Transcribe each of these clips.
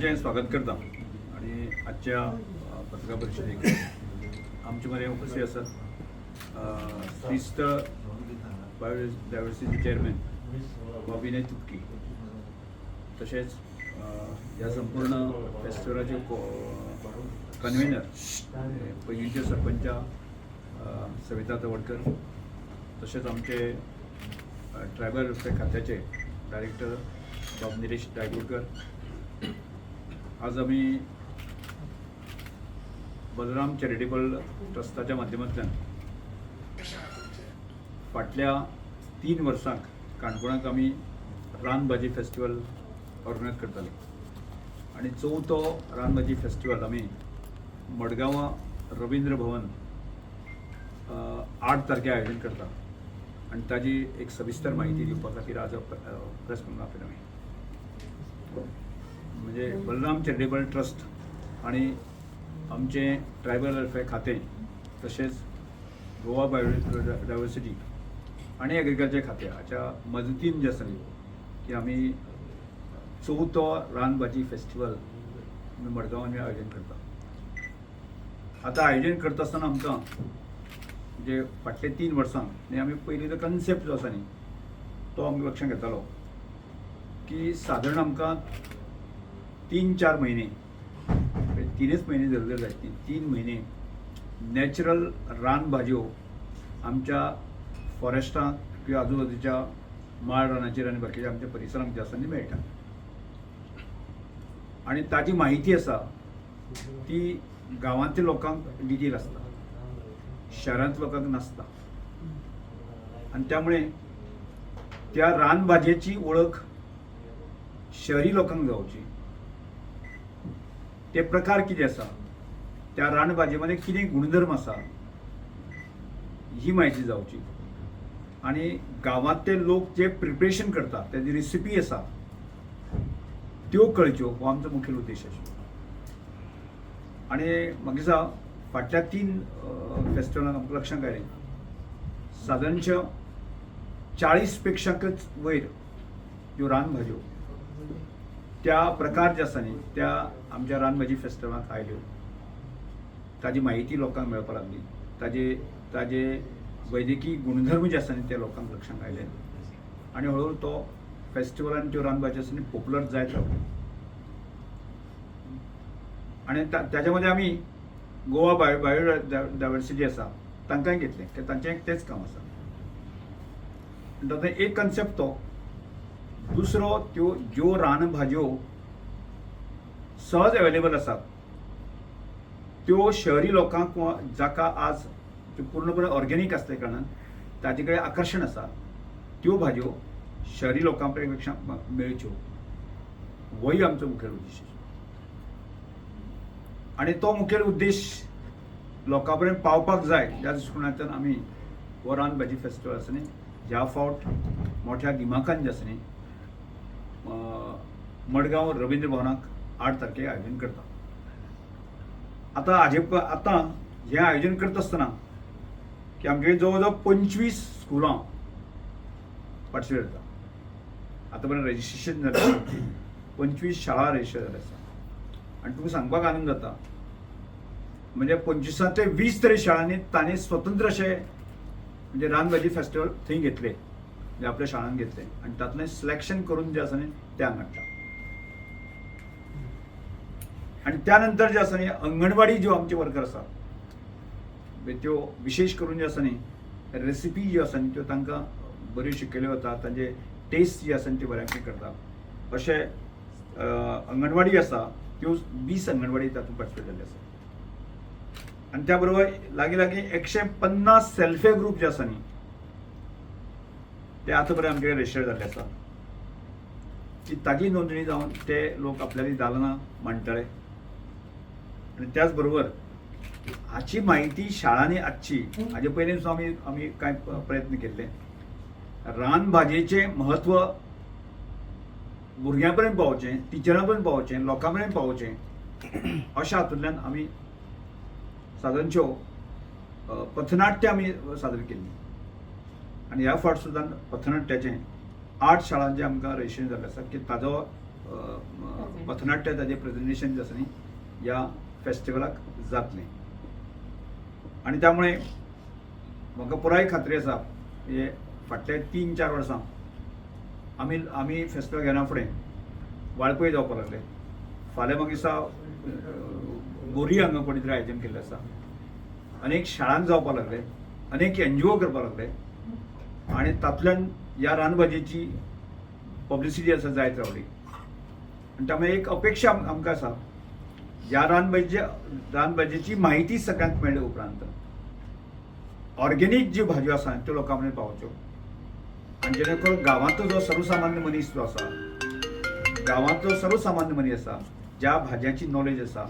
सगळ्यांचे स्वागत करता आणि आजच्या पत्रकार परिषदेक आमचे मध्ये उपस्थित असतात श्रीस्थ बायोडायव्हर्सिटी चेअरमॅन विनय तुपकी, तसेच या संपूर्ण फेस्टिवलाचे कन्व्हेनर पैंगीणचे सरपंच सविता तवडकर, तसेच आमचे ट्रायबल वेलफेअर खात्याचे डायरेक्टर डॉ. निलेश डायगुडकर. आज आम्ही बलराम चॅरिटेबल ट्रस्टाच्या माध्यमांतल्यान फाटल्या 3 वर्सांक काणकोणाक आमी रानभाजी फेस्टिवल ऑर्गनायज करताले आणि 4थो रानभाजी फेस्टिवल आमी मडगांवां रवींद्र भवन 8 तारखेक आयोजन करता आणि ताजी एक सविस्तर माहिती दिवपा खातीर आज प्रेस कॉन्फरन्स आपयला आमी. म्हणजे बलराम चॅरिटेबल ट्रस्ट आणि आमचे ट्रायबल वेलफेअर खातें, तसेच गोवा बायोडायव्हर्सिटी आणि एग्रीकल्चर खात्याच्या मदतीन जे आसा की आमी 4थो रानभाजी फेस्टिवल मडगांवां आयोजन करता. आता आयोजन करता आसतना आमकां म्हणजे फाटले 3 वर्सां म्हणजे आमी पयलीं तो कन्सेप्ट जो आसा न्ही तो आमकां लक्षांत घेतालो की सादारण आमकां 3-4 म्हयने, 3च म्हयने धरले जायत न्ही, 3 म्हयने नॅचरल रानभाज्यो आमच्या फॉरेस्टांत किंवा आजूबाजूच्या माळ रानाचेर आनी बाकीच्या आमच्या परिसरांत जे आसा न्ही मेळटा. आणि ताजी माहिती आसा ती गांवांतल्या लोकांक लिगील आसता, शहरांत लोकांक नासता. आणि त्यामुळे त्या रानभाजयेची ओळख शहरी लोकांक जावची, ते प्रकार कितें आसा, त्या रानभाजये मध्ये कितें गुणधर्म आसा ही माहिती जावची. आणि गांवांतले लोक जे प्रिपरेशन करता त्याची रेसिपी आसा त्यो कळच्यो, हो आमचो मुखेल उद्देश आशिल्लो. आणि म्हाका दिसता फाटल्या 3 फेस्टिवलांक आमकां लक्षांत आयलें सादारणशे 40 पेक्षाकच वयर ज्यो रानभाज्यो त्या प्रकार जे आसा न्ही त्या आमच्या रानभाजी फेस्टिवलांत आयल्यो. ताजी माहिती लोकांक मेळपाक लागली, ताजे वैद्यकीय गुणधर्म जे आसा न्ही ते लोकांक लक्षांत आयले आणि हळूहळू तो फेस्टिवलान ज्यो रानभाजी आसा न्ही पॉप्युलर जायत रावल्यो. आणि त्याच्या मध्ये आमी गोवा बायोडायव्हर्सिटी आसा तांकांय घेतलें की तांचें एक तेच काम आसा. तातूंत एक कन्सेप्ट तो, दुसरो त्यो ज्यो रानभाज्यो सहज अवेलेबल आसात त्यो शहरी लोकांक किंवा जाका आज पूर्णपणे ऑर्गेनिक आसले कारणान ताजे कडेन आकर्शण आसा, त्यो भाज्यो शहरी लोकां पेक्षा मेळच्यो, होय आमचो मुखेल उद्देश. आणि तो मुखेल उद्देश लोकां पर्यंत पावपाक जाय ह्या दृश्टिकोनांतल्यान आमी हो रानभाजी फेस्टिवल आसा न्ही ह्या फावट मोठ्या दिमाखान जे आसा न्ही मडगांव रवींद्र भवनाक 8 तारखेक आयोजन करता. आता हे आयोजन करता आसतना की आमचे जवळ जवळ 25 स्कुलां पार्टिसिपेट करता. आता पर्यंत रजिस्ट्रेशन जालें, 25 शाळा रजिस्टर जाल्यो आसा. आणि तुमकां सांगपाक आनंद जाता म्हणजे 25 ते 20 तरी शाळांनी तांणी स्वतंत्र अशें म्हणजे रानभाजी फेस्टिवल थंय घेतले, म्हणजे आपल्या शाळांत घेतले आणि तातूंतलें सिलेक्शन करून जे आसा न्ही ते हांगा हाडटा. आणि त्यानंतर जे आसा न्ही अंगणवाडी ज्यो आमचे वर्कर आसा त्यो विशेष करून जे आसा न्ही रेसिपी ज्यो आसा न्ही त्यो तांकां बऱ्यो शिकयल्यो वता, तांचे टेस्ट जी आसा ती बऱ्यापैकी करता. अशें अंगणवाडी आसा त्यो 20 अंगणवाडी तातूंत पार्टिसिपेट जाल्ले आसा. आणि त्या बरोबर लागीं 150 सेल्फ हेल्प ग्रुप जे आसा न्ही ते आतां पर्यंत आमचे रजिस्टर जाल्ले आसा की ताजी नोंदणी जावन ते लोक आपल्याली दालनां मांडटले. आणि त्याच बरोबर हाची माहिती शाळांनी आजची हाजे पयलीं सुद्दां आमी कांय प्रयत्न केल्ले. रानभाजयेचें म्हत्व भुरग्यां पर्यंत पावोवचें, टिचरां पर्यंत पावोवचें, लोकां पर्यंत पावोवचें अशा हातूंतल्यान आमी सादारणश्यो पथनाट्य आमी सादर केल्लीं. आणि ह्या फावट सुद्दां पथनाट्याचें 8 शाळांचें आमकां रजिस्ट्रेशन जाल्लें आसा की ताजो पथनाट्य ताजें प्रेजेंटेशन जें आसा न्ही ह्या फेस्टिवलाक जातलें. आनी त्यामुळे म्हाका पुराय खात्री आसा हे फाटले 3-4 वर्सां आमी फेस्टिवल घेना फुडें वाळपय जावपाक लागले. फाल्यां म्हाका दिसता बोरी हांगा कोणी तरी आयोजन केल्लें आसा. अनेक शाळांत जावपाक लागले, अनेक NGO करपाक लागले आनी तातूंतल्यान ह्या रानभाजीची पब्लिसिटी आसा जायत रावली. आनी त्यामुळे एक अपेक्षा आमकां आसा ह्या रानभाजेची म्हायती सगळ्यांक मेळ्ळे उपरांत ऑर्गेनीक ज्यो भाजयो आसा त्यो लोकां मेरेन पावच्यो आनी जेणे करून गांवांतलो जो सर्वसामान्य मनीस जो आसा, गांवांतलो सर्वसामान्य मनीस आसा ज्या भाज्याची नॉलेज आसा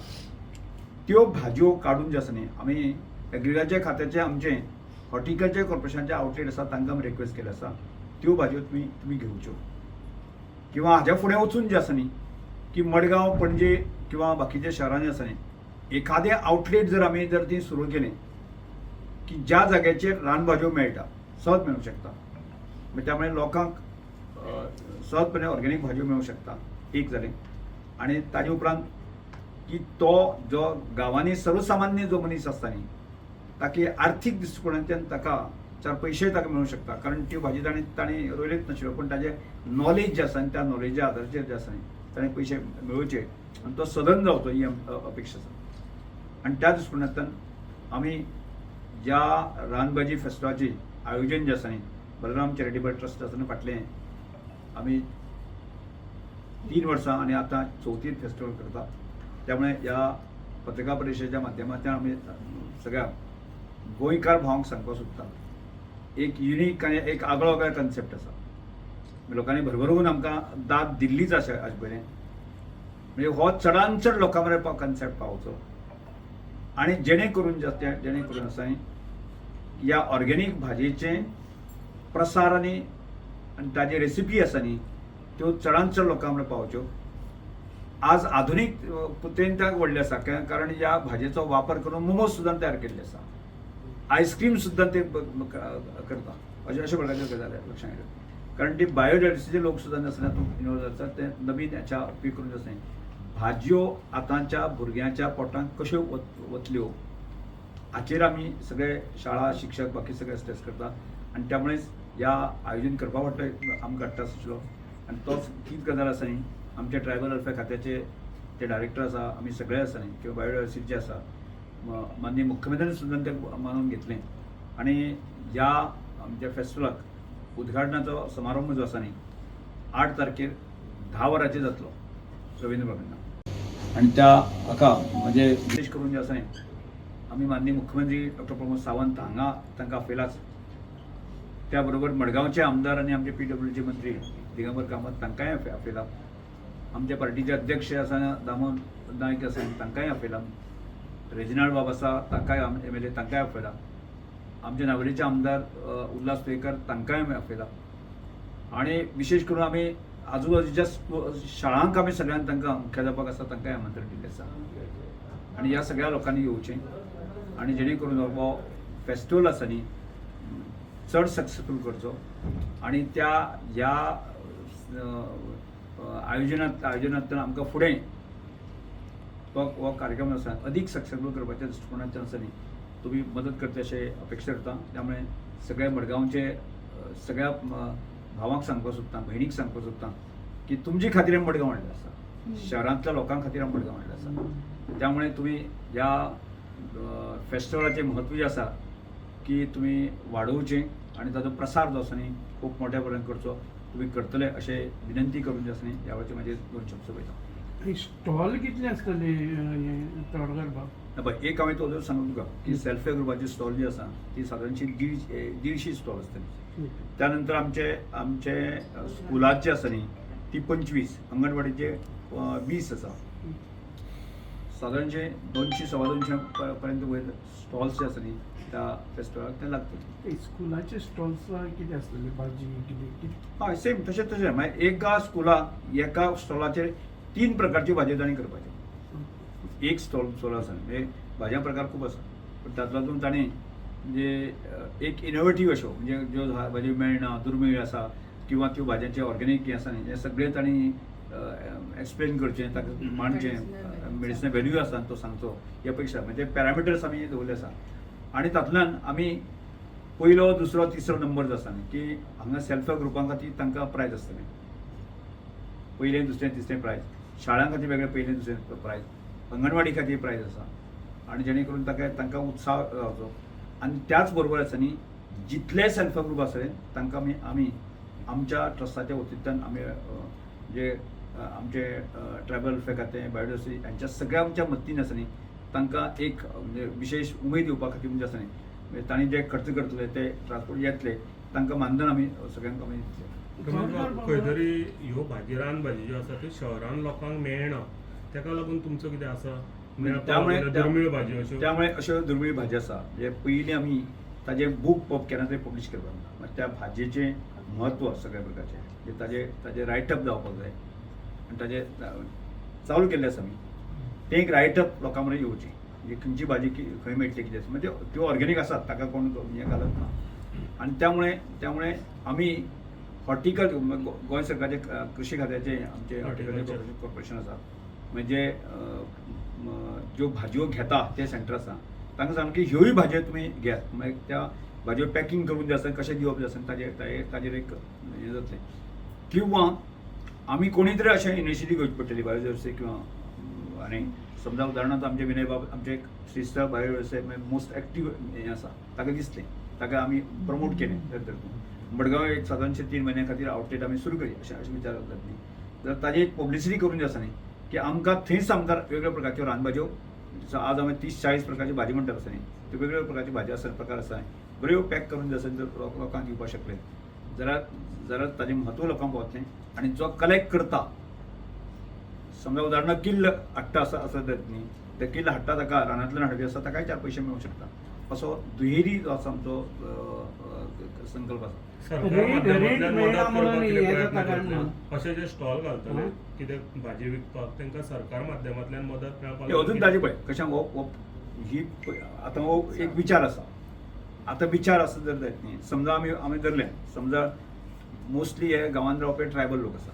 त्यो भाजयो काडून जे आसा न्ही आमी एग्रिकल्चर खात्याचे आमचे हॉर्टिकल्चर कॉर्पोरेशनाचे आउटलेट आसा तांकां आमी रिक्वेस्ट केले आसा त्यो भाजयो तुमी घेवच्यो. किंवा हाज्या फुडें वचून जे आसा न्ही की मडगांव, पणजे किंवा बाकीच्या शारांनी आसा न्ही एखादें आउटलेट जर आमी ती सुरू केलें की ज्या जाग्याचेर रानभाज्यो मेळटा, सहज मेळूंक शकता. त्यामुळे लोकांक सहजपणे ऑर्गेनीक भाज्यो मेळूंक शकता. एक जालें. आनी ताजे उपरांत की तो जो गांवांनी सर्वसामान्य जो मनीस आसता न्ही ताकी आर्थीक दृश्टिकोनांतल्यान ताका 4 पयशे ताका मेळूंक शकता. कारण त्यो भाजी ताणी रोयल्योच नाशिल्ल्यो पूण ताजें नॉलेज जें आसा आनी त्या नॉलेजा आदाराचेर जे आसा न्ही ताणें पयशे मेळोवचे आनी तो सदन जावचो ही अपेक्षा आसा. आनी त्या दृश्टिकोनांतल्यान आमी ज्या रानभाजी फेस्टिवलाचें आयोजन जें आसा न्ही बलराम चॅरिटेबल ट्रस्ट आसा न्ही फाटलें आमी 3 वर्सां आनी आतां 4थी फेस्टिवल करता. त्यामुळे ह्या पत्रकार परिशदेच्या माध्यमांतल्यान आमी सगळ्या गोंयकार भावांक सांगपाक सोदता एक युनीक आनी एक आगळो वेगळो कन्सेप्ट आसा. लोकांनी भरभरून आमकां दाद दिल्लीच आसा आज पयलें. म्हणजे हो चडांत चड लोकां मेरेन कन्सेप्ट पावचो आनी जेणे करून आसा न्ही ह्या ऑर्गेनीक भाजयेचें प्रसार आनी ताजी रेसिपी आसा न्ही त्यो चडांत चड लोकां मेरेन पावच्यो. आज आधुनीक पद्दतीन त्या व्हडले आसा कारण ह्या भाजयेचो वापर करून मोमोज सुद्दां तयार केल्ले आसा, आयस्क्रीम सुद्दां ते करता अशे प्रकारच्यो गजाली लक्षांत घेतल्या. कारण ती बायोडायवर्सिटीचे लोक सुद्दां आसता इनवॉल्व जातात ते नवीन हेच्या पीक करून आसा भाजयो आतांच्या भुरग्यांच्या पोटांत कश्यो वतल्यो हाचेर आमी सगळे शाळा शिक्षक बाकी सगळे स्ट्रेस करता. आनी त्यामुळेच ह्या आयोजन करपा फाटलो आमकां हाडटा आशिल्लो. आनी तोच तीच गजाल आसा न्ही आमचे ट्रायबल वेलफेअर खात्याचे ते डायरेक्टर आसा आमी सगळे आसा न्ही किंवा बायोडायवर्सिटीचे आसा माननीय मुख्यमंत्र्यान सुद्दां ते मानून घेतलें. आनी ह्या आमच्या फेस्टिवलाक उद्घाटनाचो समारंभ जो आसा न्ही 8 तारखेर 10 वरांचेर जातलो रवींद्र भवनान. आनी त्या हाका म्हणजे विशेष करून जे आसा न्ही आमी माननीय मुख्यमंत्री डॉक्टर प्रमोद सावंत हांगा तांकां आपयलाच. त्या बरोबर मडगांवचे आमदार आनी आमचे PWC मंत्री दिगंबर कामत तांकांय आपयला. आमच्या पार्टीचे अध्यक्ष आसा दामोदर नायक आसा तांकांय आपयला. रेजिनाल्ड बाब आसा तांकांय MLA तांकांय आपयला. आमचे नागरीचे आमदार उल्हास तुयेकर तांकांय आपयला. आनी विशेष करून आमी आजूबाजूच्या शाळांक आमी सगळ्यांक तांकां मुख्याध्यापक आसा तांकांय आमंत्रण दिल्लें आसा. आनी ह्या सगळ्या लोकांनी येवचें आनी जेणे करून हो फेस्टिवल आसा न्ही चड सक्सेसफूल करचो आनी त्या ह्या आयोजनांतल्यान आमकां फुडें हो कार्यक्रम आसा अदीक सक्सेसफूल करपाच्या दृश्टिकोनांतल्यान आसा न्ही तुमी मदत करता अशें अपेक्षा करता. त्यामुळे सगळ्या मडगांवचे सगळ्या भावांक सांगपाक सोदता, भयणीक सांगपाक सोदता की तुमचे खातीर मडगांव हाडलें आसा, शहरांतल्या लोकां खातीर मडगांव हाडलें आसा. त्यामुळे तुमी ह्या फेस्टिवलाचें म्हत्व जें आसा की तुमी वाडोवचें आनी ताचो प्रसार जो आसा न्ही खूब मोठ्या पर्यंत करचो तुमी करतले अशें विनंती करून जे आसा न्ही ह्या वेळाचेर म्हाजे 2 शब्द वयता. स्टॉल कितले आसतले तोडकार भाव? पळय एक हांवें तो सांगूं तुका की सेल्फ हेल्प ग्रुपाची स्टॉल जी आसा ती सादारणशी 150 स्टॉल आसतली. त्यानंतर आमचे स्कुलाचे आसा न्ही ती 25, अंगणवाडीचे 20 आसा. सादारणशे 200-250 पर्यंत वयर स्टॉल्स जे आसा न्ही त्या फेस्टिवलाक ते लागतले. स्कुलाचे स्टॉल्स कितें आसतले भाजी कितें? हय सेम तशें मागीर एका स्कुलाक एका स्टॉलाचेर 3 प्रकारची भाजीदाणी करपाची. एक स्टॉल आसा म्हणजे भाज्या प्रकार खूब आसा पूण तातूंत ताणें म्हणजे एक इनोवेटीव अश्यो म्हणजे ज्यो भाजी मेळना दुर्मिळ आसा किंवा त्यो भाज्यांचे ऑर्गेनीक हें आसा न्ही हें सगळें तांणी एक्सप्लेन करचें ताका मांडचें मेडिसिन व्हॅल्यू आसा तो सांगचो ह्या पेक्षा म्हणजे पॅरामिटर्स आमी दवरले आसा आनी तातूंतल्यान आमी पयलो दुसरो तिसरो नंबर जो आसा न्ही की हांगा सेल्फ हेल्प ग्रुपां खातीर तांकां प्रायज आसतलें पयलें दुसरें तिसरें प्रायज शाळां खातीर वेगळें पयलें दुसरें प्रायज अंगणवाडी खातीर प्रायज आसा आनी जेणे करून तांकां उत्साह रावचो आनी त्याच बरोबर आसा न्ही जितले सेल्फ हेल्प ग्रुप आसले तांकां आमी आमच्या ट्रस्टाच्या वतींतल्यान आमी जे आमचे ट्रायबल वेलफेअर खातें बायोडायवर्सिटी हांच्या सगळ्या आमच्या मदतीन आसा न्ही तांकां एक म्हणजे विशेष उमेद येवपा खातीर म्हणजे आसा न्ही म्हणजे तांणी जे खर्च करतले ते ट्रान्सपोर्ट येतले तांकां मानधन आमी सगळ्यांक आमी दितले खंय तरी ह्यो भाजी रानभाजी ज्यो आसा त्यो शहरान लोकांक मेळना ताका लागून तुमचो कितें आसा दुर्मिळ भाजी अश्यो त्यामुळे अश्यो दुर्मिळ भाजी आसा जे पयलीं आमी ताजे बूक केन्ना तरी पब्लीश करपाक ना म्हणजे त्या भाजयेचें म्हत्व सगळ्या प्रकारचें जे ताजे रायटअप जावपाक जाय आनी ताजे चालू केल्ले आसा आमी तें एक रायटअप लोकां मेरेन येवचें म्हणजे खंयची भाजी खंय मेळटली कितें म्हणजे त्यो ऑर्गेनीक आसात ताका कोण हें घालत ना आनी त्यामुळे आमी हॉर्टिकल्चर गोंय सरकारचे कृषी खात्याचे आमचे हॉर्टिकल्चर कॉर्पोरेशन आसा म्हणजे ज्यो भाजयो घेता ते सेंटर आसा तांकां सांग की ह्योय भाजयो तुमी घेयात मागीर त्या भाजयो पॅकींग करून जे आसा कशें दिवप जे आसा ताजेर एक हें जातलें किंवा आमी कोणी तरी अशें इनिशिएटीव घेवची पडटली बायोडायवर्सिटी किंवा आनी समजा उदाहरणार्थ आमचे विनय बाब आमचे एक श्रीस्थळ बायोडायवर्सिटी मोस्ट एक्टीव हें आसा ताका दिसलें ताका आमी प्रमोट केलें तर मडगांव एक साधारणशे 3 म्हयन्या खातीर आउटलेट आमी सुरू करी अशें विचार जातात न्ही जर ताजी एक पब्लिसिटी करून जी आसा न्ही की आमकां थंयच आमकां वेगळ्या प्रकारच्यो रानभाज्यो आज आमी 30-40 प्रकारची भाजी म्हणटात आसा न्ही त्यो वेगवेगळ्या प्रकारची भाजी आसा प्रकार आसा बऱ्यो पॅक करून जे आसा जर लोकांक दिवपाक शकले जाल्यार ताजें म्हत्व लोकांक पावतलें आनी जो कलेक्ट करता समजा उदाहरणार्थ किल्ल हाडटा आसत न्ही ते किल्ल हाडटा ताका रानांतल्यान हाडपी आसा ताकाय 4 पयशे मेळूंक शकता असो दुहेरी जो आसा आमचो संकल्प आसा अशें जे स्टॉल घालतले कितें भाजी विकपाक तांकां सरकार माध्यमांतल्यान मदत मेळपाक अजून ताजे पळय कशें ही आतां हो एक विचार आसा आतां विचार आसा जर जायत न्ही समजा आमी धरलें समजा मोस्टली हे गांवांत रावपी ट्रायबल लोक आसा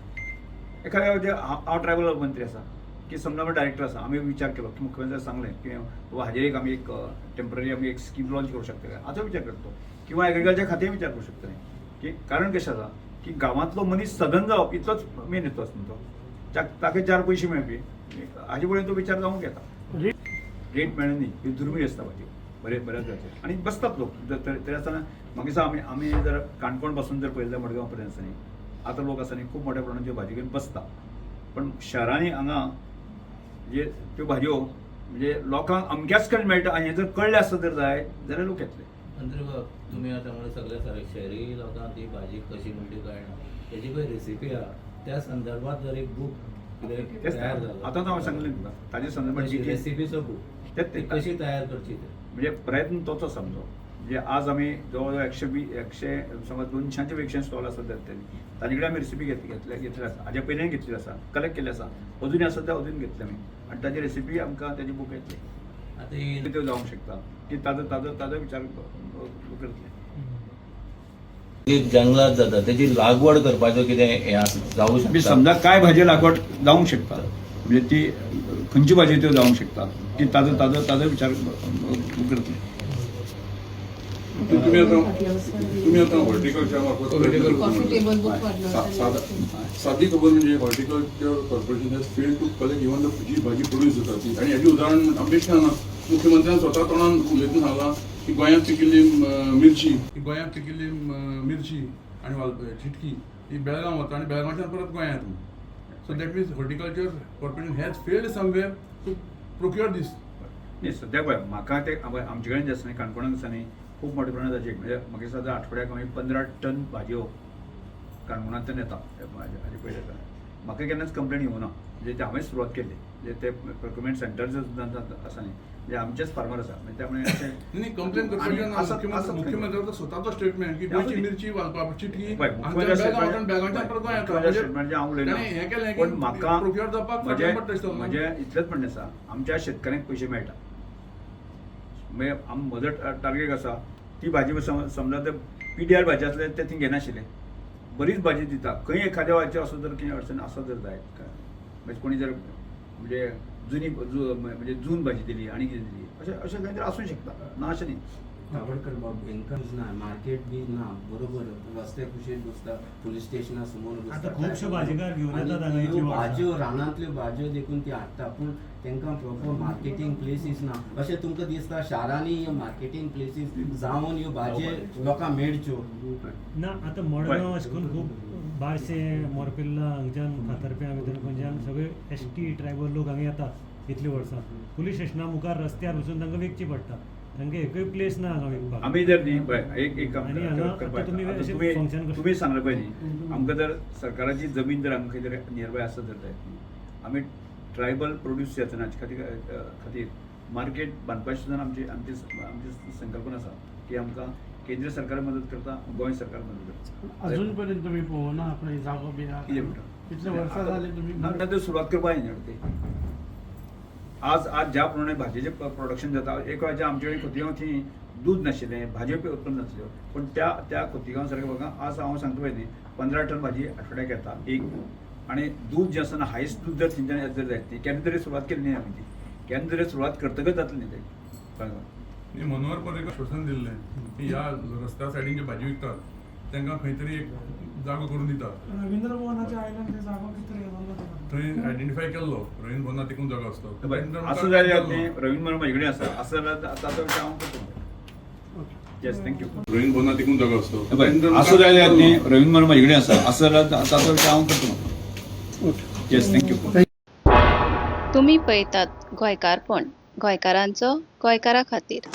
एखाद्या हांव ट्रायबल मंत्री आसा की समजा आमी डायरेक्टर आसा आमी विचार केलो की मुख्यमंत्र्याक सांगलें की हाजेर एक आमी एक टेम्पररी आमी एक स्कीम लॉन्च करूं शकता काय हाचो विचार करतो किंवा एग्रिकल्चर खातें विचार करूं शकतले की कारण कशें आसा की गांवांतलो मनीस सदन जावप इतलोच मेन हेतू आसा न्हू तो ताका 4 पयशे मेळपी हाजे पर्यंत तो विचार जावंक येता रेट मेळना न्ही ह्यो दुर्मीळ आसता भाजी बऱ्याच वेळाचेर आनी बसतात लोक तरी आसतना मागीर दिसा आमी जर काणकोण पासून जर पळयलें मडगांव पर्यंत आसा न्ही आतां लोक आसा न्ही खूब मोठ्या प्रमाणात भाजी घेवन बसता पण शहरांनी हांगा जे त्यो भाजयो म्हणजे लोकांक अमक्याच कडेन मेळटा आनी हें जर कळ्ळें आसत जर जाय जाल्यार लोक येतले मंत्री बाब तुम्ही आता म्हणजे सगळ्या शहरी लोकांक ती भाजी कशी म्हणटी कळना तेजी पळय रेसिपी आहा त्या संदर्भात जर एक बुक कितें तयार जालो आतां हांव सांगलें तुका ताजे संदर्भात रेसिपीचो बुक तेच कशी तयार करची ते म्हणजे प्रयत्न तोच आसा आमचो म्हणजे आज आमी जवळ जवळ 100 समज 200च्या पेक्षा स्टॉल आसात धरतली ताजे कडेन आमी रेसिपी घेतली आसा हाजे पयलीं घेतली आसा कलेक्ट केली आसा अजूनय आसा त्या अजून घेतली आमी आनी ताजी रेसिपी आमकां ताजी बूक येतली आता त्यो जावंक शकता की ताजो विचार करतले जंगलात जाता त्याची लागवड करपाचो कितें हें जावं शकता समजा काय भाजी लागवड जावंक शकता म्हणजे ती खंयची भाजी त्यो जावंक शकता की ताजो विचार करतले तुम्ही आता हॉर्टिकल्चर साधी खबर म्हणजे horticulture corporation has failed to collect even जी भाजी प्रोड्यूस जाता ती आणि हेची उदाहरण आंबेडकर मुख्यमंत्र्यान स्वता तोंडान उलयतना सांगला की गोंयांत पिकिल्ली मिरची आणि चिटकी ही बेळगांव वता आणि बेळगांवच्यान परत गोंयांत येता so that means horticulture corporation has failed somewhere to procure दीस न्ही सद्या पळय म्हाका ते आमचे कडेन जे आसा न्ही काणकोणांत आसा न्ही खूब मोठ्या प्रमाणात ताजे म्हणजे म्हाका दिसता आठवड्याक आमी 15 टन भाजयो काणकोणांतल्यान येता हाजे पयले येता म्हाका केन्नाच कंप्लेन येवना म्हणजे ते हांवें सुरवात केल्ली म्हणजे ते प्रोक्युरमेंट सेंटर जे आसा न्ही म्हणजे आमचेच फार्मर आसा म्हणजे त्यामुळे नाही कंप्लेन करपाचें मुख्यमंत्र्याचो स्वताचो स्टेटमेंट की गोंयची मिरची वालपाची चिटकी पण म्हाका म्हणजे इतलेंच म्हणणें आसा आमच्या शेतकऱ्यांक पयशे मेळटा म्हणजे म्हजो टार्गेट आसा ती भाजी समजा ते PDR भाजी आसले ते ती घेनाशिल्ले बरीच भाजी दिता खंय एखाद्या वेळाचेर असो जर कितें अडचण आसा जर जायत म्हणजे कोणी जर म्हणजे म्हणजे जून भाजी दिली आणि कितें दिली अशें खंय तरी आसूं शकता ना अशें न्ही. कावडकर बाब इन्कम ना मार्केट बी ना बरोबर रस्ते कुशीक बसता पुलीस स्टेशना समोर बसता. आता खुबशे भाजीकार घेवन येतात हांगा आणि इतली ह्यो वर्सां. भाज्यो रानांतल्यो भाज्यो देखून ती हाडटा पूण तांकां प्रॉपर मार्केटींग प्लेसीस ना. अशें तुमकां दिसता शारांनी मार्केटींग प्लेसीस जावन ह्यो भाजयो लोकांक मेळच्यो. ना आता मडगांव अशें करून खूब बारशे मोरपिल्ला हांगच्यान फातर्प्या भितर खंयच्यान सगळे ST ट्रायबल लोक हांगा येतात इतली वर्सां. पुलीस स्टेशना मुखार रस्त्यार वचून तांकां विकची पडटा. तांकां एकूय प्लेस ना हांगा विकपाक. आमी जर न्ही पळय एक काम आनी हांगा करपाक आतां तुमी आतां अशें तुमी function करता. तुमी सांगलें पळय न्ही आमकां जर सरकाराची जमीन जर आमकां खंय तरी नियरबाय आसत जर जायत न्ही आमी ट्रायबल प्रोड्यूस यत्नाचे खातीर मार्केट बांदपाची सुद्दां आमची संकल्पना आसा की आमकां केंद्र सरकार मदत करता गोंय सरकार मदत करता. अजून पर्यंत तुम्ही पोवना आपणे जागो बी हा. कितें म्हणटा? कितले वर्सां जाली तुम्ही आतां तर सुरवात करपाक जाय न्ही ते. आज ज्या प्रमाणे भाजयेचें प्रोडक्शन जाता एक वेळाचेर आमचे कडेन खोतिगांव थी दूद नाशिल्लें भाजयो उत्पन्न नासल्यो पूण त्या खोतिगांव सारक्या भागांत आज हांव सांगता पळय न्ही 15 टन भाजी आठवड्याक येता एक. आनी दूद जें आसा हायस्ट दूद जर थंयच्यान येत जर जायत न्ही केन्ना तरी सुरवात केली न्ही आमी ती केन्ना तरी सुरवात करतकच जातली न्ही ते कळ्ळें. आणि मनोहर पर्रीकर आश्वासन दिल्लें की ह्या रस्त्या सायडीन जे भाजी विकतात तांकां खंय तरी एक जागो करून दितात. रवींद्र भवनाच्या आयल्यान ते जागो कितें येलो थंय आयडेंटिफाय केल्लो रवींद्र भवनात एकूण जागो आसतो. असं जाल्यार न्ही रवींद्र भवन म्हाजे कडेन आसा असं जाल्यार आतां विशय हांव करता. Yes thank you. रवींद्र भवनात एकूण जागो आसतो. असं जाल्यार न्ही रवींद्र भवन म्हाजे कडेन आसा असं जाल्यार आतां विशय हांव करता. Yes thank you. तुम्ही पळयतात गोंयकारपण गोंयकारांचो गोंयकारा खातीर.